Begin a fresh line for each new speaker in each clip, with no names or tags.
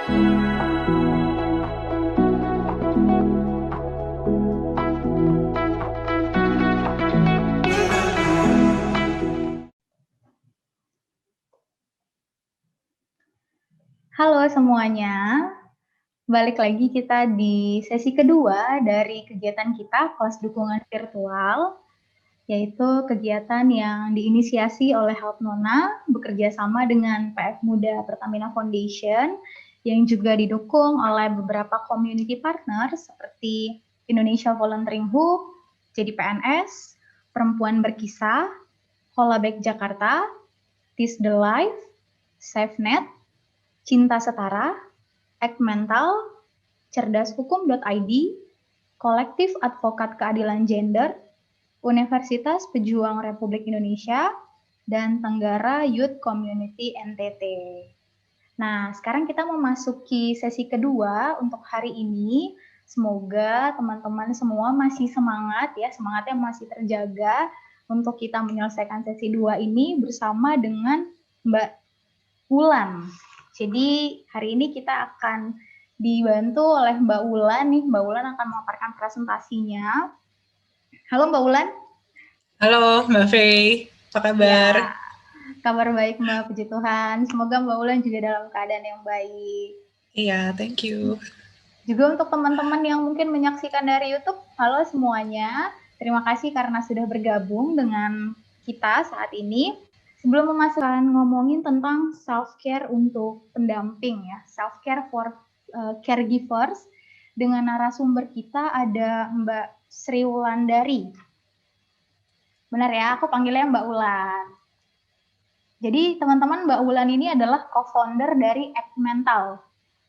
Halo semuanya, balik lagi kita di sesi kedua dari kegiatan kita, kelas dukungan virtual, yaitu kegiatan yang diinisiasi oleh Help Nona bekerja sama dengan PF Muda Pertamina Foundation yang juga didukung oleh beberapa community partner seperti Indonesia Volunteering Hub, Jadi PNS, Perempuan Berkisah, Holabek Jakarta, Tis the Life, SafeNet, Cinta Setara, Act Mental, Cerdashukum.id, Kolektif Advokat Keadilan Gender, Universitas Pejuang Republik Indonesia, dan Tenggara Youth Community NTT. Nah, sekarang kita memasuki sesi kedua untuk hari ini. Semoga teman-teman semua masih semangat ya, semangatnya masih terjaga untuk kita menyelesaikan sesi 2 ini bersama dengan Mbak Wulan. Jadi hari ini kita akan dibantu oleh Mbak Wulan nih. Mbak Wulan akan memaparkan presentasinya. Halo Mbak Wulan.
Halo Mbak Fei, apa kabar?
Ya, kabar baik Mbak, puji Tuhan. Semoga Mbak Wulan juga dalam keadaan yang baik.
Iya, thank you.
Juga untuk teman-teman yang mungkin menyaksikan dari YouTube, halo semuanya. Terima kasih karena sudah bergabung dengan kita saat ini. Sebelum memasukkan ngomongin tentang self-care untuk pendamping ya, self-care for caregivers, dengan narasumber kita ada Mbak Sri Wulandari. Benar ya, aku panggilnya Mbak Wulan. Jadi teman-teman, Mbak Wulan ini adalah co-founder dari Act Mental.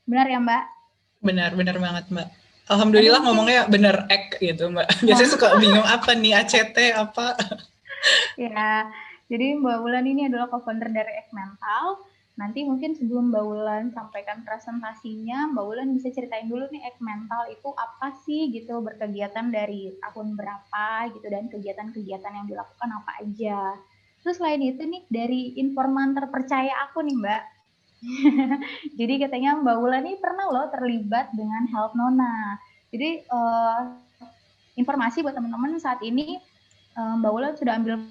Benar ya Mbak?
Benar banget Mbak. Alhamdulillah ngomongnya bener ek gitu Mbak. Biasanya suka bingung apa nih ACT apa.
Ya, jadi Mbak Wulan ini adalah co-founder dari Act Mental. Nanti mungkin sebelum Mbak Wulan sampaikan presentasinya, Mbak Wulan bisa ceritain dulu nih Act Mental itu apa sih gitu, berkegiatan dari tahun berapa gitu, dan kegiatan-kegiatan yang dilakukan apa aja. Terus selain itu nih, dari informan terpercaya aku nih Mbak, jadi katanya Mbak Wulan ini pernah loh terlibat dengan Help Nona. Jadi informasi buat teman-teman saat ini, Mbak Wulan sudah ambil.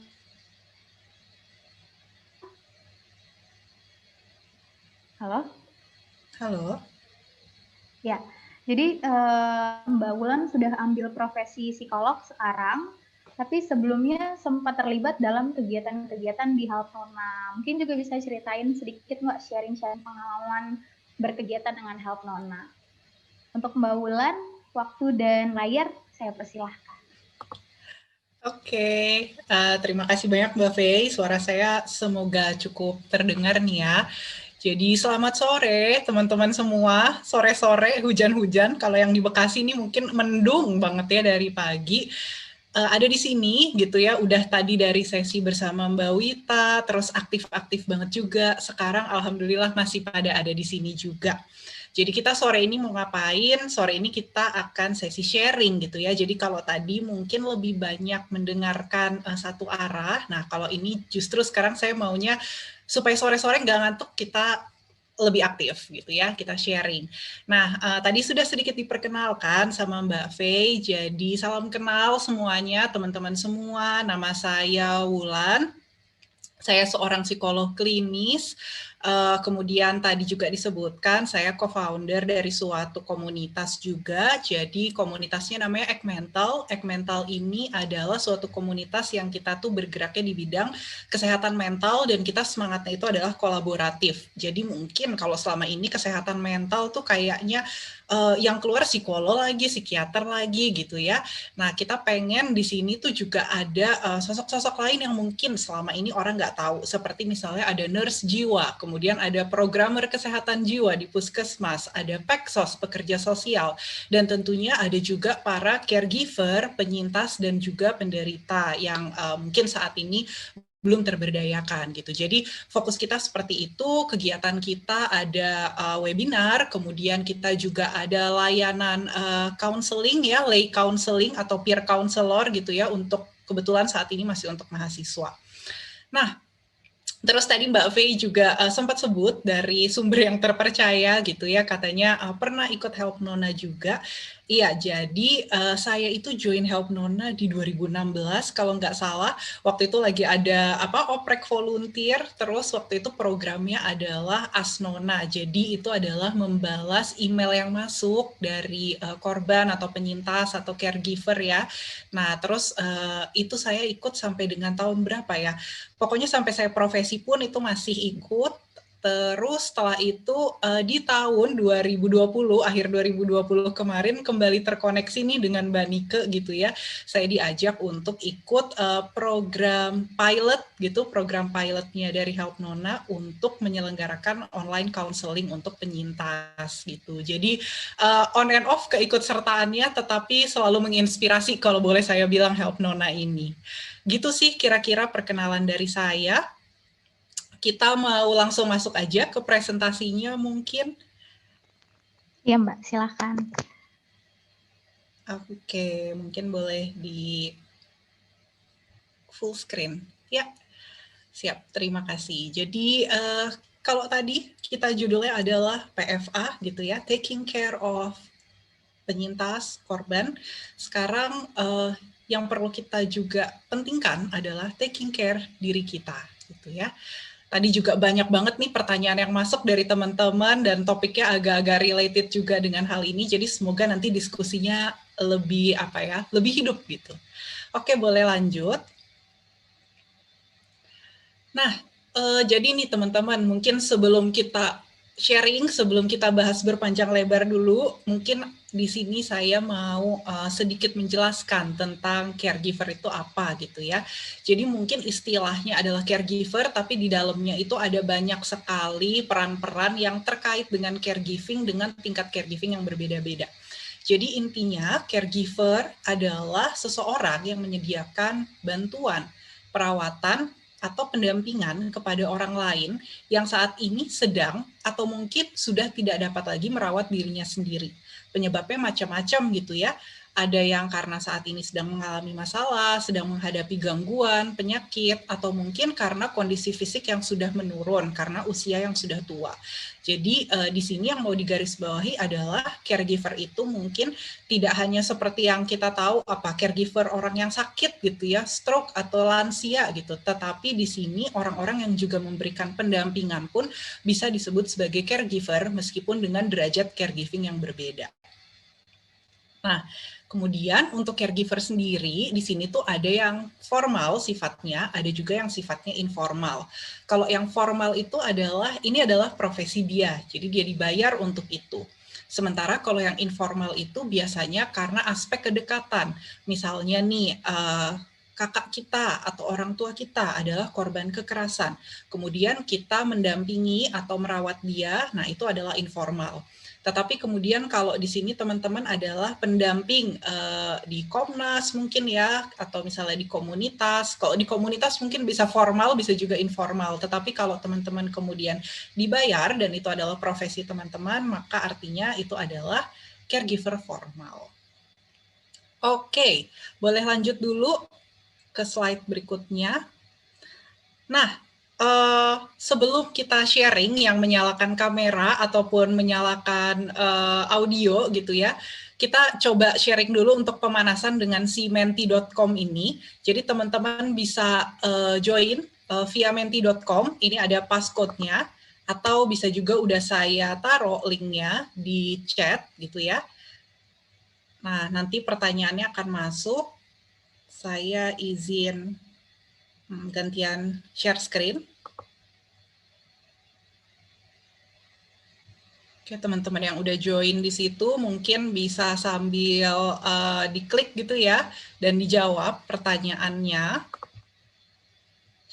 Halo.
Ya, jadi Mbak Wulan sudah ambil profesi psikolog sekarang, tapi sebelumnya sempat terlibat dalam kegiatan-kegiatan di Help Nona. Mungkin juga bisa ceritain sedikit Mbak, sharing-sharing pengalaman berkegiatan dengan Help Nona. Untuk Mbak Wulan, waktu dan layar saya persilahkan.
Oke, terima kasih banyak Mbak Fei. Suara saya semoga cukup terdengar nih ya. Jadi selamat sore teman-teman semua. Sore-sore hujan-hujan. Kalau yang di Bekasi ini mungkin mendung banget ya dari pagi. Ada di sini gitu ya, udah tadi dari sesi bersama Mbak Wita, terus aktif-aktif banget juga. Sekarang alhamdulillah masih pada ada di sini juga. Jadi kita sore ini mau ngapain? Sore ini kita akan sesi sharing gitu ya. Jadi kalau tadi mungkin lebih banyak mendengarkan satu arah. Nah kalau ini justru sekarang saya maunya supaya sore-sore nggak ngantuk, kita lebih aktif gitu ya, kita sharing. Nah, tadi sudah sedikit diperkenalkan sama Mbak Fei, jadi salam kenal semuanya, teman-teman semua. Nama saya Wulan. Saya seorang psikolog klinis, kemudian tadi juga disebutkan saya co-founder dari suatu komunitas juga, jadi komunitasnya namanya Act Mental. Act Mental ini adalah suatu komunitas yang kita tuh bergeraknya di bidang kesehatan mental dan kita semangatnya itu adalah kolaboratif. Jadi mungkin kalau selama ini kesehatan mental tuh kayaknya yang keluar psikolog lagi, psikiater lagi gitu ya. Nah kita pengen di sini tuh juga ada sosok-sosok lain yang mungkin selama ini orang nggak tahu, seperti misalnya ada nurse jiwa, kemudian ada programmer kesehatan jiwa di puskesmas, ada peksos, pekerja sosial, dan tentunya ada juga para caregiver, penyintas, dan juga penderita yang mungkin saat ini belum terberdayakan gitu. Jadi fokus kita seperti itu, kegiatan kita ada webinar, kemudian kita juga ada layanan counseling ya, lay counseling atau peer counselor gitu ya, untuk kebetulan saat ini masih untuk mahasiswa. Nah, Terus tadi Mbak Fei juga sempat sebut dari sumber yang terpercaya gitu ya, katanya pernah ikut Help Nona juga. Iya, jadi saya itu join Help Nona di 2016 kalau nggak salah. Waktu itu lagi ada oprek volunteer, terus waktu itu programnya adalah Asnona. Jadi itu adalah membalas email yang masuk dari korban atau penyintas atau caregiver ya. Nah, terus itu saya ikut sampai dengan tahun berapa ya? Pokoknya sampai saya profesi pun itu masih ikut. Terus setelah itu di tahun 2020, akhir 2020 kemarin kembali terkoneksi nih dengan Mbak Nike gitu ya. Saya diajak untuk ikut program pilot gitu, program pilotnya dari Help Nona untuk menyelenggarakan online counseling untuk penyintas gitu. Jadi on and off keikutsertaannya, tetapi selalu menginspirasi kalau boleh saya bilang Help Nona ini. Gitu sih kira-kira perkenalan dari saya. Kita mau langsung masuk aja ke presentasinya mungkin.
Iya Mbak, silakan.
Oke, mungkin boleh di full screen. Ya, siap. Terima kasih. Jadi kalau tadi kita judulnya adalah PFA gitu ya, Taking Care of Penyintas Korban. Sekarang yang perlu kita juga pentingkan adalah taking care diri kita gitu ya. Tadi juga banyak banget nih pertanyaan yang masuk dari teman-teman dan topiknya agak-agak related juga dengan hal ini. Jadi semoga nanti diskusinya lebih lebih hidup gitu. Oke, boleh lanjut. Nah, jadi nih teman-teman, mungkin sebelum kita sharing, sebelum kita bahas berpanjang lebar dulu, mungkin di sini saya mau sedikit menjelaskan tentang caregiver itu apa gitu ya. Jadi mungkin istilahnya adalah caregiver, tapi di dalamnya itu ada banyak sekali peran-peran yang terkait dengan caregiving dengan tingkat caregiving yang berbeda-beda. Jadi intinya caregiver adalah seseorang yang menyediakan bantuan, perawatan, atau pendampingan kepada orang lain yang saat ini sedang atau mungkin sudah tidak dapat lagi merawat dirinya sendiri. Penyebabnya macam-macam gitu ya. Ada yang karena saat ini sedang mengalami masalah, sedang menghadapi gangguan, penyakit, atau mungkin karena kondisi fisik yang sudah menurun karena usia yang sudah tua. Jadi di sini yang mau digarisbawahi adalah caregiver itu mungkin tidak hanya seperti yang kita tahu caregiver orang yang sakit gitu ya, stroke atau lansia gitu, tetapi di sini orang-orang yang juga memberikan pendampingan pun bisa disebut sebagai caregiver meskipun dengan derajat caregiving yang berbeda. Nah, kemudian untuk caregiver sendiri di sini tuh ada yang formal sifatnya, ada juga yang sifatnya informal. Kalau yang formal itu ini adalah profesi dia, jadi dia dibayar untuk itu. Sementara kalau yang informal itu biasanya karena aspek kedekatan. Misalnya nih, kakak kita atau orang tua kita adalah korban kekerasan. Kemudian kita mendampingi atau merawat dia, nah itu adalah informal. Tetapi kemudian kalau di sini teman-teman adalah pendamping di Komnas mungkin ya, atau misalnya di komunitas. Kalau di komunitas mungkin bisa formal, bisa juga informal. Tetapi kalau teman-teman kemudian dibayar dan itu adalah profesi teman-teman, maka artinya itu adalah caregiver formal. Oke, boleh lanjut dulu ke slide berikutnya. Nah, sebelum kita sharing yang menyalakan kamera ataupun menyalakan audio gitu ya, kita coba sharing dulu untuk pemanasan dengan si menti.com ini. Jadi teman-teman bisa join via menti.com, ini ada passcode-nya, atau bisa juga udah saya taruh linknya di chat gitu ya. Nah, nanti pertanyaannya akan masuk. Saya izin gantian share screen. Oke, teman-teman yang udah join di situ mungkin bisa sambil diklik gitu ya dan dijawab pertanyaannya.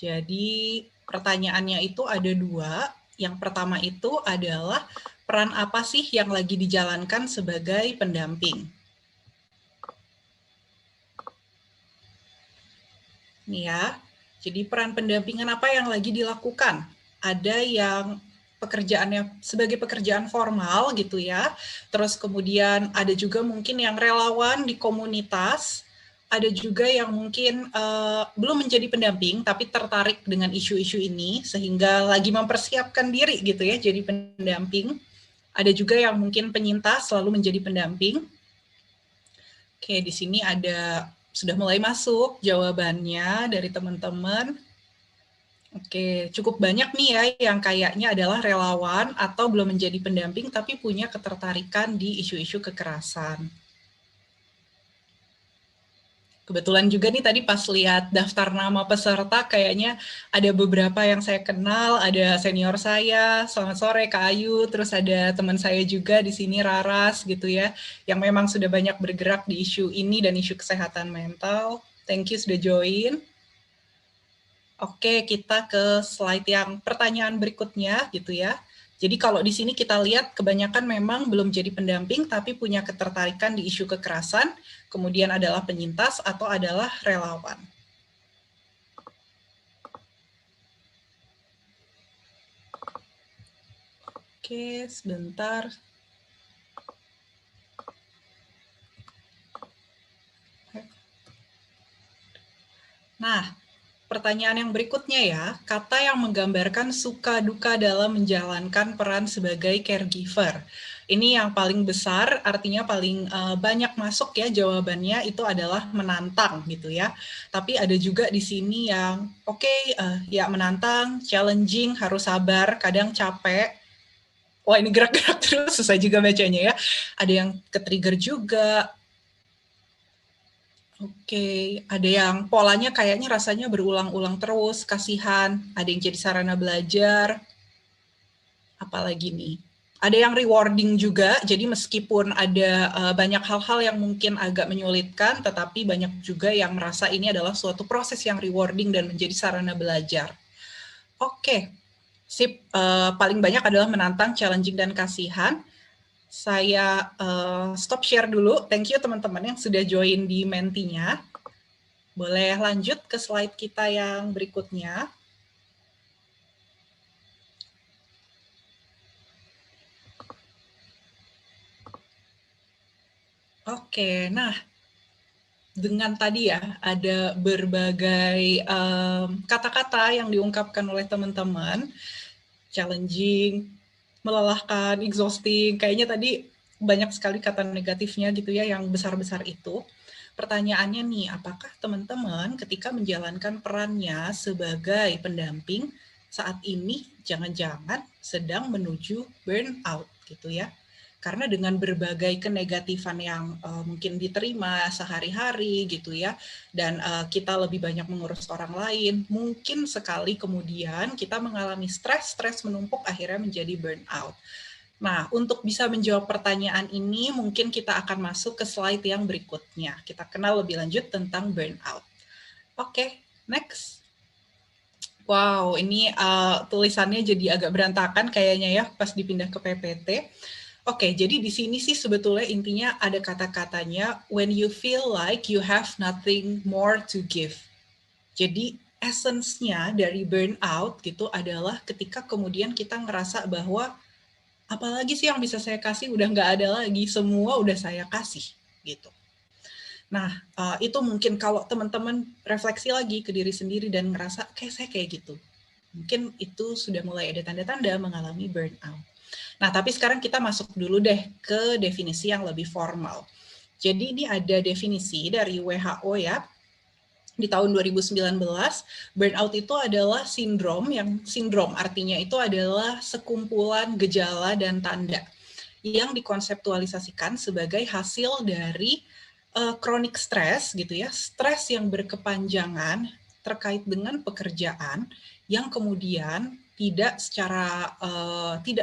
Jadi pertanyaannya itu ada dua. Yang pertama itu adalah peran apa sih yang lagi dijalankan sebagai pendamping? Nih ya, jadi peran pendampingan apa yang lagi dilakukan? Ada yang pekerjaannya sebagai pekerjaan formal gitu ya, terus kemudian ada juga mungkin yang relawan di komunitas, ada juga yang mungkin belum menjadi pendamping tapi tertarik dengan isu-isu ini sehingga lagi mempersiapkan diri gitu ya jadi pendamping. Ada juga yang mungkin penyintas selalu menjadi pendamping. Oke, di sini ada sudah mulai masuk jawabannya dari teman-teman. Oke, cukup banyak nih ya yang kayaknya adalah relawan atau belum menjadi pendamping tapi punya ketertarikan di isu-isu kekerasan. Kebetulan juga nih tadi pas lihat daftar nama peserta kayaknya ada beberapa yang saya kenal, ada senior saya, selamat sore Kak Ayu, terus ada teman saya juga di sini Raras gitu ya, yang memang sudah banyak bergerak di isu ini dan isu kesehatan mental. Thank you sudah join. Oke, kita ke slide yang pertanyaan berikutnya gitu ya. Jadi kalau di sini kita lihat kebanyakan memang belum jadi pendamping tapi punya ketertarikan di isu kekerasan, kemudian adalah penyintas atau adalah relawan. Oke, sebentar. Nah, pertanyaan yang berikutnya ya, kata yang menggambarkan suka duka dalam menjalankan peran sebagai caregiver. Ini yang paling besar, artinya paling banyak masuk ya jawabannya itu adalah menantang gitu ya. Tapi ada juga di sini yang ya menantang, challenging, harus sabar, kadang capek. Wah ini gerak-gerak terus, susah juga bacanya ya. Ada yang ke-trigger juga. Oke, ada yang polanya kayaknya rasanya berulang-ulang terus, kasihan. Ada yang jadi sarana belajar. Apalagi nih? Ada yang rewarding juga, jadi meskipun ada banyak hal-hal yang mungkin agak menyulitkan, tetapi banyak juga yang merasa ini adalah suatu proses yang rewarding dan menjadi sarana belajar. Oke, sip. Paling banyak adalah menantang, challenging, dan kasihan. Saya stop share dulu. Thank you teman-teman yang sudah join di Mentinya. Boleh lanjut ke slide kita yang berikutnya. Oke, nah dengan tadi ya ada berbagai kata-kata yang diungkapkan oleh teman-teman, challenging, melelahkan, exhausting, kayaknya tadi banyak sekali kata negatifnya gitu ya yang besar-besar itu. Pertanyaannya nih, apakah teman-teman ketika menjalankan perannya sebagai pendamping saat ini jangan-jangan sedang menuju burnout gitu ya? Karena dengan berbagai kenegatifan yang mungkin diterima sehari-hari gitu ya, dan kita lebih banyak mengurus orang lain, mungkin sekali kemudian kita mengalami stres menumpuk akhirnya menjadi burnout. Nah, untuk bisa menjawab pertanyaan ini, mungkin kita akan masuk ke slide yang berikutnya. Kita kenal lebih lanjut tentang burnout. Oke, next. Wow, ini tulisannya jadi agak berantakan kayaknya ya pas dipindah ke PPT. Oke, jadi di sini sih sebetulnya intinya ada kata-katanya when you feel like you have nothing more to give. Jadi essence-nya dari burnout gitu adalah ketika kemudian kita ngerasa bahwa apalagi sih yang bisa saya kasih udah nggak ada lagi, semua udah saya kasih gitu. Nah, itu mungkin kalau teman-teman refleksi lagi ke diri sendiri dan ngerasa kayak saya kayak gitu. Mungkin itu sudah mulai ada tanda-tanda mengalami burnout. Nah, tapi sekarang kita masuk dulu deh ke definisi yang lebih formal. Jadi ini ada definisi dari WHO ya. Di tahun 2019, burnout itu adalah sindrom artinya itu adalah sekumpulan gejala dan tanda yang dikonseptualisasikan sebagai hasil dari chronic stress gitu ya, stres yang berkepanjangan terkait dengan pekerjaan yang kemudian tidak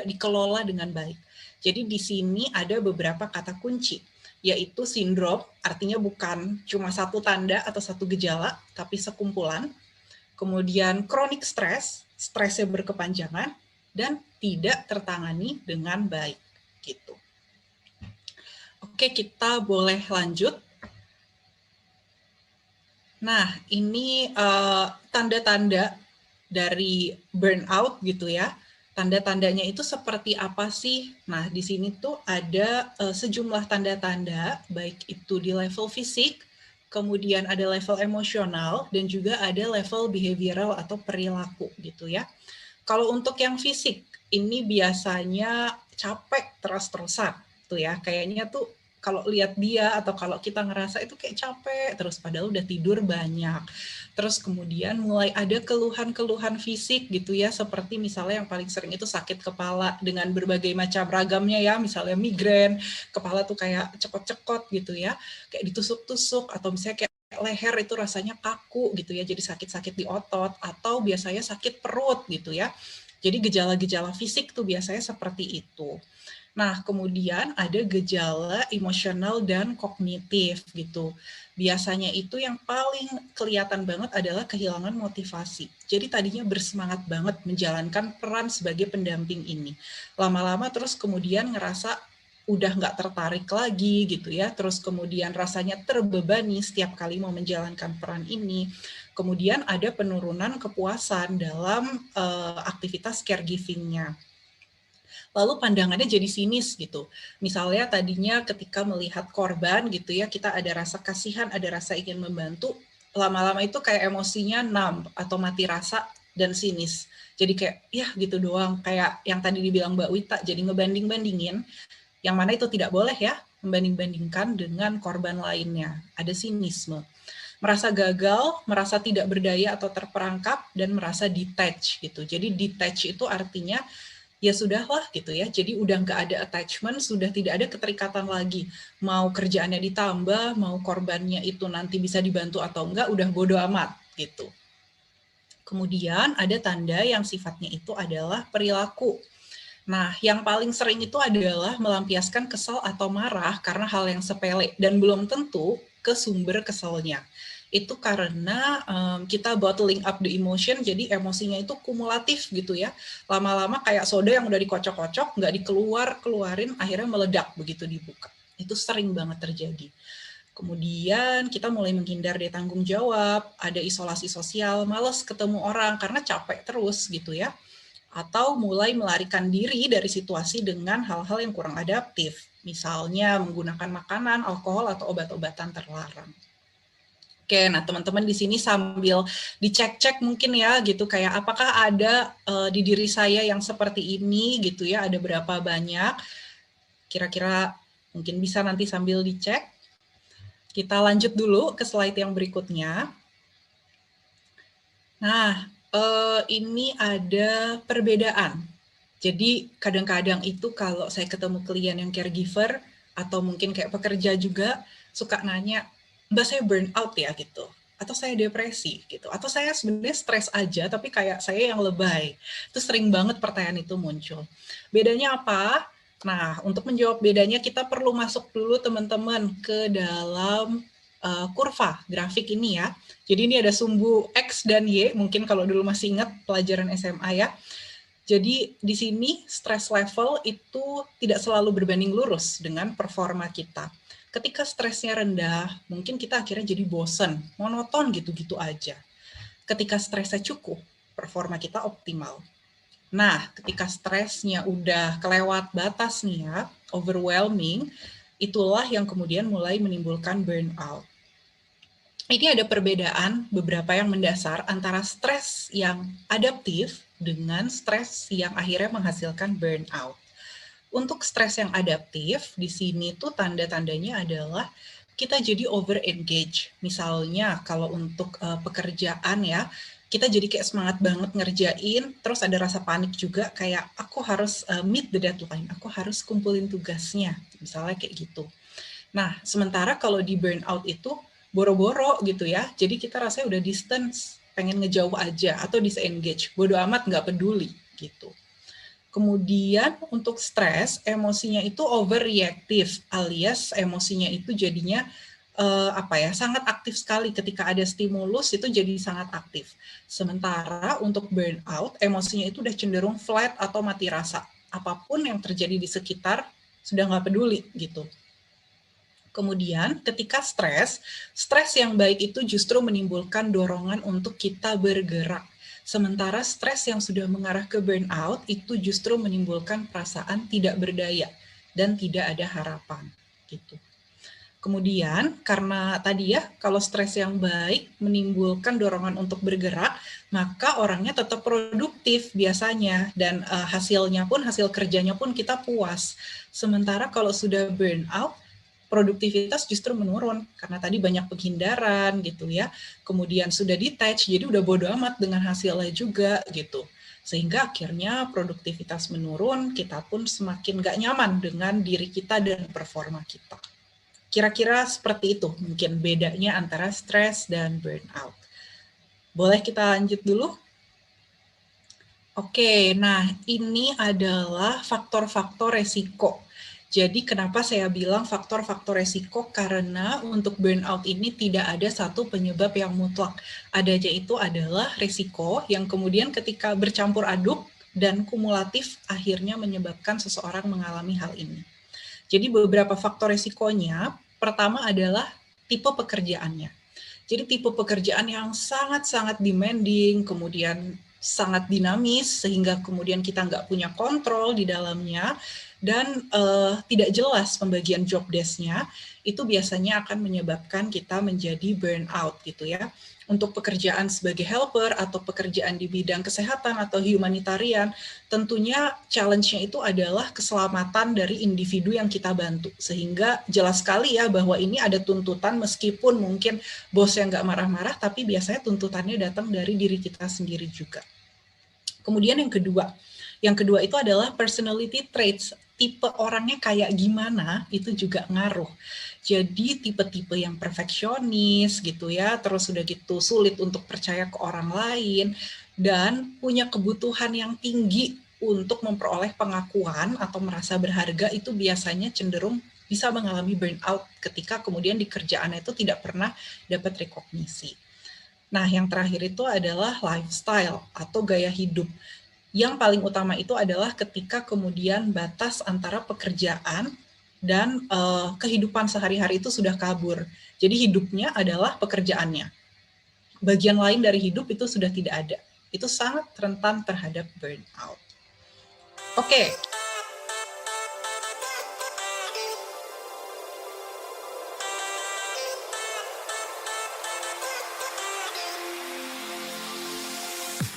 dikelola dengan baik. Jadi di sini ada beberapa kata kunci, yaitu sindrom, artinya bukan cuma satu tanda atau satu gejala, tapi sekumpulan. Kemudian chronic stress, stresnya berkepanjangan, dan tidak tertangani dengan baik. Gitu. Oke, kita boleh lanjut. Nah, ini tanda-tanda dari burnout gitu ya. Tanda-tandanya itu seperti apa sih? Nah, di sini tuh ada sejumlah tanda-tanda, baik itu di level fisik, kemudian ada level emosional, dan juga ada level behavioral atau perilaku gitu ya. Kalau untuk yang fisik, ini biasanya capek terus-terusan tuh ya, kayaknya tuh kalau lihat dia atau kalau kita ngerasa itu kayak capek terus padahal udah tidur banyak. Terus kemudian mulai ada keluhan-keluhan fisik gitu ya, seperti misalnya yang paling sering itu sakit kepala dengan berbagai macam ragamnya ya, misalnya migrain, kepala tuh kayak cekot-cekot gitu ya, kayak ditusuk-tusuk, atau misalnya kayak leher itu rasanya kaku gitu ya, jadi sakit-sakit di otot, atau biasanya sakit perut gitu ya. Jadi gejala-gejala fisik tuh biasanya seperti itu. Nah, kemudian ada gejala emosional dan kognitif gitu. Biasanya itu yang paling kelihatan banget adalah kehilangan motivasi. Jadi tadinya bersemangat banget menjalankan peran sebagai pendamping ini. Lama-lama terus kemudian ngerasa udah nggak tertarik lagi gitu ya. Terus kemudian rasanya terbebani setiap kali mau menjalankan peran ini. Kemudian ada penurunan kepuasan dalam aktivitas caregiving-nya. Lalu pandangannya jadi sinis gitu. Misalnya tadinya ketika melihat korban gitu ya, kita ada rasa kasihan, ada rasa ingin membantu, lama-lama itu kayak emosinya numb atau mati rasa dan sinis. Jadi kayak ya gitu doang, kayak yang tadi dibilang Mbak Wita, jadi ngebanding-bandingin, yang mana itu tidak boleh ya, membanding-bandingkan dengan korban lainnya. Ada sinisme. Merasa gagal, merasa tidak berdaya atau terperangkap, dan merasa detach gitu. Jadi detach itu artinya ya sudahlah gitu ya, jadi udah nggak ada attachment, sudah tidak ada keterikatan lagi, mau kerjaannya ditambah, mau korbannya itu nanti bisa dibantu atau enggak, udah bodo amat gitu. Kemudian ada tanda yang sifatnya itu adalah perilaku. Nah, yang paling sering itu adalah melampiaskan kesal atau marah karena hal yang sepele dan belum tentu ke sumber kesalnya. Itu karena kita bottling up the emotion, jadi emosinya itu kumulatif gitu ya. Lama-lama kayak soda yang udah dikocok-kocok, nggak dikeluarin, akhirnya meledak begitu dibuka. Itu sering banget terjadi. Kemudian kita mulai menghindar dari tanggung jawab, ada isolasi sosial, males ketemu orang karena capek terus gitu ya. Atau mulai melarikan diri dari situasi dengan hal-hal yang kurang adaptif, misalnya menggunakan makanan, alkohol, atau obat-obatan terlarang. Oke, nah teman-teman di sini sambil dicek-cek mungkin ya gitu, kayak apakah ada di diri saya yang seperti ini gitu ya, ada berapa banyak, kira-kira mungkin bisa nanti sambil dicek. Kita lanjut dulu ke slide yang berikutnya. Nah, ini ada perbedaan. Jadi kadang-kadang itu kalau saya ketemu klien yang caregiver atau mungkin kayak pekerja juga suka nanya, "Mbak, saya burn out ya," gitu. Atau saya depresi gitu. Atau saya sebenarnya stres aja tapi kayak saya yang lebay. Itu sering banget pertanyaan itu muncul. Bedanya apa? Nah, untuk menjawab bedanya kita perlu masuk dulu teman-teman ke dalam kurva grafik ini ya. Jadi ini ada sumbu X dan Y, mungkin kalau dulu masih ingat pelajaran SMA ya. Jadi di sini stress level itu tidak selalu berbanding lurus dengan performa kita. Ketika stresnya rendah, mungkin kita akhirnya jadi bosen, monoton gitu-gitu aja. Ketika stresnya cukup, performa kita optimal. Nah, ketika stresnya udah kelewat batas nih ya, overwhelming, itulah yang kemudian mulai menimbulkan burnout. Ini ada perbedaan beberapa yang mendasar antara stres yang adaptif dengan stres yang akhirnya menghasilkan burnout. Untuk stres yang adaptif, di sini tuh tanda-tandanya adalah kita jadi over engage. Misalnya kalau untuk pekerjaan ya, kita jadi kayak semangat banget ngerjain, terus ada rasa panik juga kayak aku harus meet the deadline, aku harus kumpulin tugasnya, misalnya kayak gitu. Nah, sementara kalau di burnout itu boro-boro gitu ya, jadi kita rasanya udah distance, pengen ngejauh aja atau disengage, bodo amat nggak peduli gitu. Kemudian untuk stres, emosinya itu overreactive alias emosinya itu jadinya sangat aktif sekali ketika ada stimulus itu jadi sangat aktif. Sementara untuk burnout, emosinya itu udah cenderung flat atau mati rasa. Apapun yang terjadi di sekitar sudah nggak peduli gitu. Kemudian ketika stres yang baik itu justru menimbulkan dorongan untuk kita bergerak. Sementara stres yang sudah mengarah ke burnout itu justru menimbulkan perasaan tidak berdaya dan tidak ada harapan gitu. Kemudian karena tadi ya, kalau stres yang baik menimbulkan dorongan untuk bergerak, maka orangnya tetap produktif biasanya dan hasilnya pun, hasil kerjanya pun kita puas. Sementara kalau sudah burnout, produktivitas justru menurun karena tadi banyak penghindaran gitu ya. Kemudian sudah detach, jadi udah bodo amat dengan hasilnya juga gitu. Sehingga akhirnya produktivitas menurun, kita pun semakin gak nyaman dengan diri kita dan performa kita. Kira-kira seperti itu mungkin bedanya antara stres dan burnout. Boleh kita lanjut dulu? Oke, nah ini adalah faktor-faktor resiko. Jadi kenapa saya bilang faktor-faktor resiko? Karena untuk burnout ini tidak ada satu penyebab yang mutlak. Adanya itu adalah resiko yang kemudian ketika bercampur aduk dan kumulatif akhirnya menyebabkan seseorang mengalami hal ini. Jadi beberapa faktor resikonya, pertama adalah tipe pekerjaannya. Jadi tipe pekerjaan yang sangat-sangat demanding, kemudian sangat dinamis, sehingga kemudian kita nggak punya kontrol di dalamnya, dan tidak jelas pembagian job desk-nya, itu biasanya akan menyebabkan kita menjadi burnout gitu ya. Untuk pekerjaan sebagai helper atau pekerjaan di bidang kesehatan atau humanitarian, tentunya challenge-nya itu adalah keselamatan dari individu yang kita bantu. Sehingga jelas sekali ya bahwa ini ada tuntutan meskipun mungkin bos yang nggak marah-marah, tapi biasanya tuntutannya datang dari diri kita sendiri juga. Kemudian yang kedua itu adalah personality traits. Tipe orangnya kayak gimana itu juga ngaruh. Jadi tipe-tipe yang perfeksionis gitu ya, terus udah gitu sulit untuk percaya ke orang lain, dan punya kebutuhan yang tinggi untuk memperoleh pengakuan atau merasa berharga, itu biasanya cenderung bisa mengalami burnout ketika kemudian di kerjaannya itu tidak pernah dapat rekognisi. Nah, yang terakhir itu adalah lifestyle atau gaya hidup. Yang paling utama itu adalah ketika kemudian batas antara pekerjaan dan kehidupan sehari-hari itu sudah kabur. Jadi hidupnya adalah pekerjaannya. Bagian lain dari hidup itu sudah tidak ada. Itu sangat rentan terhadap burnout. Oke,